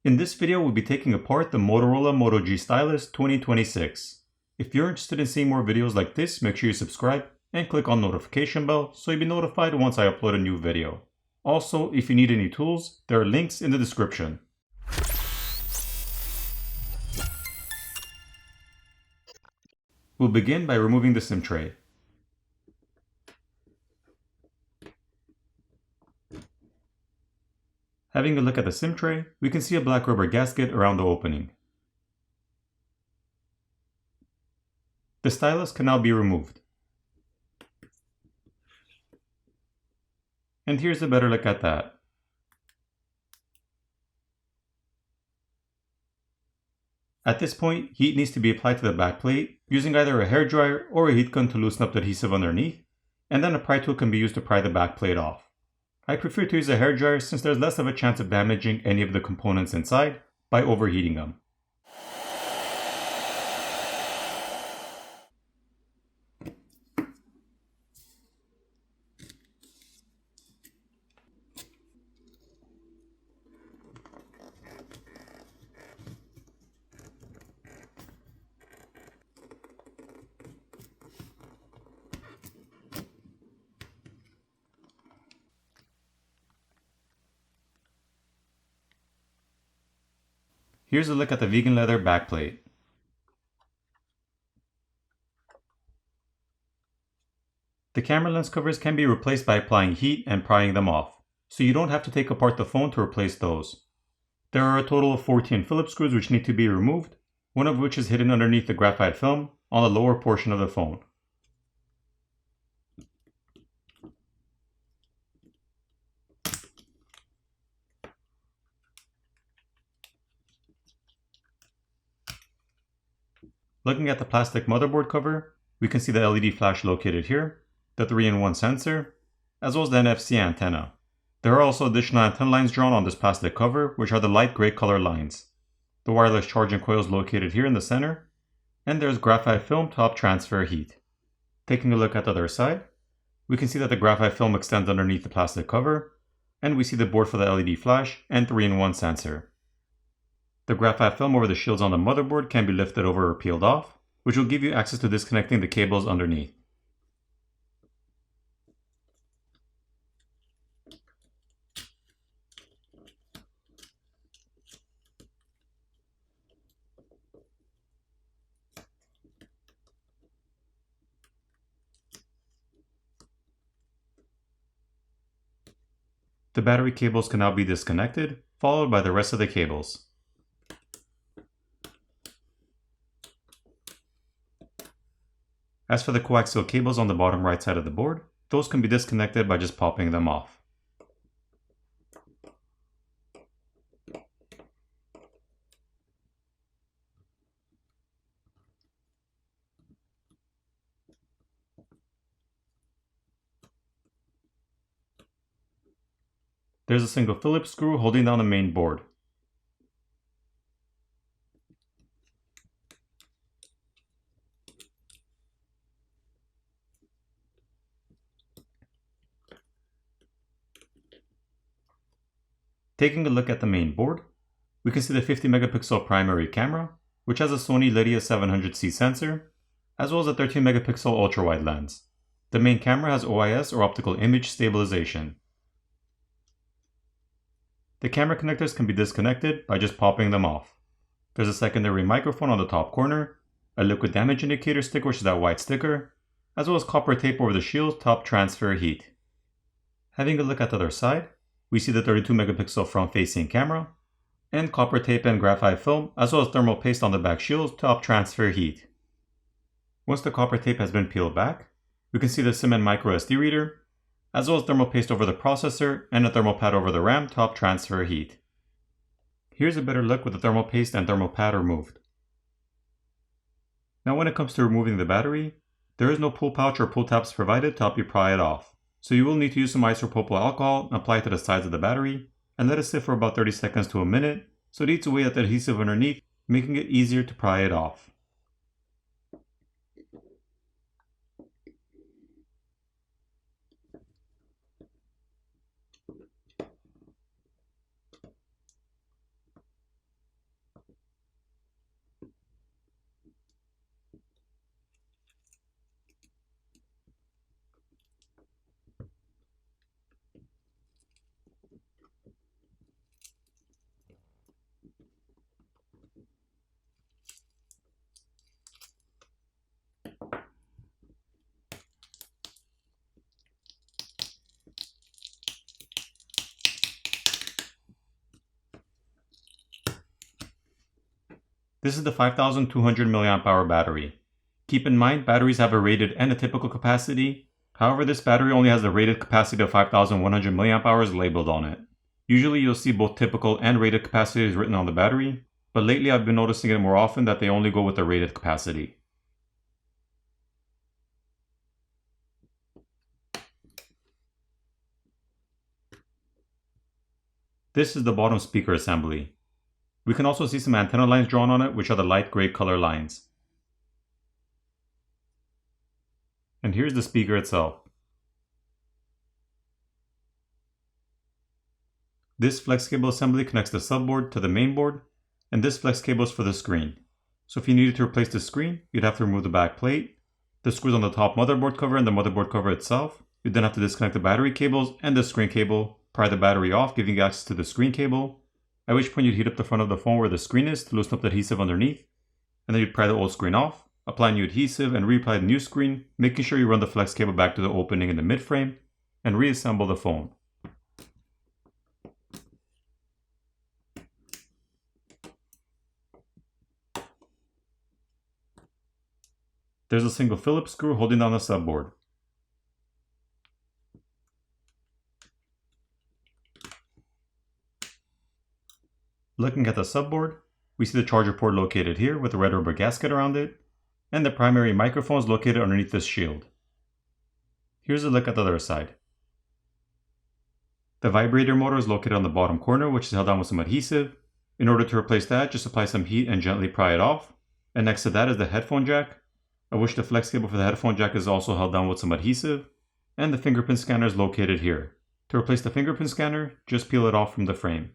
In this video, we'll be taking apart the Motorola Moto G Stylus 2026. If you're interested in seeing more videos like this, make sure you subscribe and click on the notification bell so you'll be notified once I upload a new video. Also, if you need any tools, there are links in the description. We'll begin by removing the SIM tray. Having a look at the SIM tray, we can see a black rubber gasket around the opening. The stylus can now be removed. And here's a better look at that. At this point, heat needs to be applied to the back plate using either a hairdryer or a heat gun to loosen up the adhesive underneath, and then a pry tool can be used to pry the back plate off. I prefer to use a hairdryer since there's less of a chance of damaging any of the components inside by overheating them. Here's a look at the vegan leather backplate. The camera lens covers can be replaced by applying heat and prying them off, so you don't have to take apart the phone to replace those. There are a total of 14 Phillips screws which need to be removed, one of which is hidden underneath the graphite film on the lower portion of the phone. Looking at the plastic motherboard cover, we can see the LED flash located here, the 3-in-1 sensor, as well as the NFC antenna. There are also additional antenna lines drawn on this plastic cover, which are the light gray color lines. The wireless charging coil is located here in the center, and there's graphite film to help transfer heat. Taking a look at the other side, we can see that the graphite film extends underneath the plastic cover, and we see the board for the LED flash and 3-in-1 sensor. The graphite film over the shields on the motherboard can be lifted over or peeled off, which will give you access to disconnecting the cables underneath. The battery cables can now be disconnected, followed by the rest of the cables. As for the coaxial cables on the bottom right side of the board, those can be disconnected by just popping them off. There's a single Phillips screw holding down the main board. Taking a look at the main board, we can see the 50 megapixel primary camera, which has a Sony Lydia 700C sensor, as well as a 13 megapixel ultra-wide lens. The main camera has OIS or optical image stabilization. The camera connectors can be disconnected by just popping them off. There's a secondary microphone on the top corner, a liquid damage indicator sticker which is that white sticker, as well as copper tape over the shields to help transfer heat. Having a look at the other side, we see the 32 megapixel front facing camera, and copper tape and graphite film, as well as thermal paste on the back shields to help transfer heat. Once the copper tape has been peeled back, we can see the SIM and micro SD reader, as well as thermal paste over the processor and a thermal pad over the RAM to help transfer heat. Here's a better look with the thermal paste and thermal pad removed. Now when it comes to removing the battery, there is no pull pouch or pull tabs provided to help you pry it off. So you will need to use some isopropyl alcohol and apply it to the sides of the battery and let it sit for about 30 seconds to a minute so it eats away at the adhesive underneath, making it easier to pry it off. This is the 5200 mAh battery. Keep in mind, batteries have a rated and a typical capacity. However, this battery only has a rated capacity of 5100 mAh labeled on it. Usually you'll see both typical and rated capacities written on the battery, but lately I've been noticing it more often that they only go with the rated capacity. This is the bottom speaker assembly. We can also see some antenna lines drawn on it, which are the light gray color lines. And here's the speaker itself. This flex cable assembly connects the subboard to the main board, and this flex cable is for the screen. So if you needed to replace the screen, you'd have to remove the back plate, the screws on the top motherboard cover and the motherboard cover itself. You'd then have to disconnect the battery cables and the screen cable, pry the battery off, giving you access to the screen cable, at which point you'd heat up the front of the phone where the screen is to loosen up the adhesive underneath, and then you'd pry the old screen off, apply new adhesive and reapply the new screen, making sure you run the flex cable back to the opening in the mid frame, and reassemble the phone. There's a single Phillips screw holding down the subboard. Looking at the subboard, we see the charger port located here with a red rubber gasket around it, and the primary microphone is located underneath this shield. Here's a look at the other side. The vibrator motor is located on the bottom corner, which is held down with some adhesive. In order to replace that, just apply some heat and gently pry it off. And next to that is the headphone jack, of which the flex cable for the headphone jack is also held down with some adhesive. And the fingerprint scanner is located here. To replace the fingerprint scanner, just peel it off from the frame.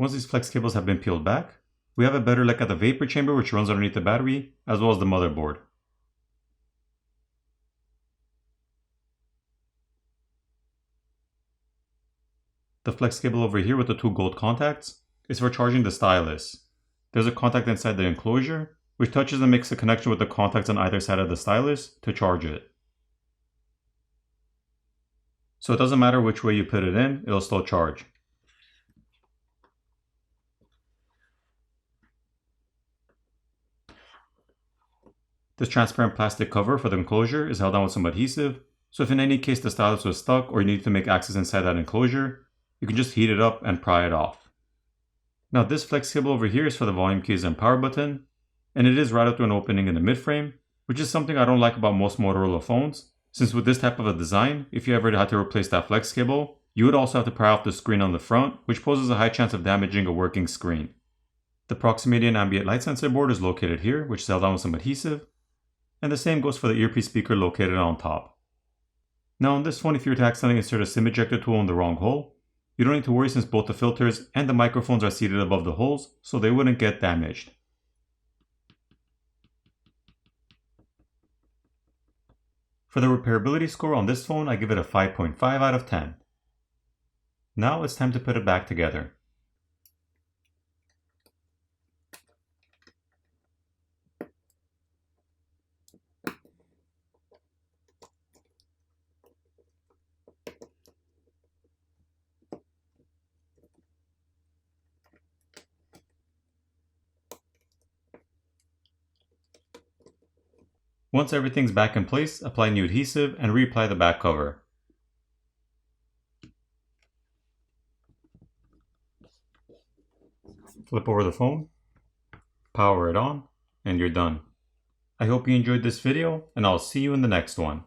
Once these flex cables have been peeled back, we have a better look at the vapor chamber which runs underneath the battery, as well as the motherboard. The flex cable over here with the two gold contacts is for charging the stylus. There's a contact inside the enclosure, which touches and makes a connection with the contacts on either side of the stylus to charge it. So it doesn't matter which way you put it in, it'll still charge. This transparent plastic cover for the enclosure is held down with some adhesive, so if in any case the stylus was stuck or you need to make access inside that enclosure, you can just heat it up and pry it off. Now this flex cable over here is for the volume keys and power button, and it is routed through an opening in the mid frame, which is something I don't like about most Motorola phones, since with this type of a design, if you ever had to replace that flex cable, you would also have to pry off the screen on the front, which poses a high chance of damaging a working screen. The proximity and ambient light sensor board is located here, which is held down with some adhesive, and the same goes for the earpiece speaker located on top. Now on this phone, if you were to accidentally insert a SIM ejector tool in the wrong hole, you don't need to worry since both the filters and the microphones are seated above the holes, so they wouldn't get damaged. For the repairability score on this phone, I give it a 5.5 out of 10. Now it's time to put it back together. Once everything's back in place, apply new adhesive and reapply the back cover. Flip over the phone, power it on, and you're done. I hope you enjoyed this video, and I'll see you in the next one.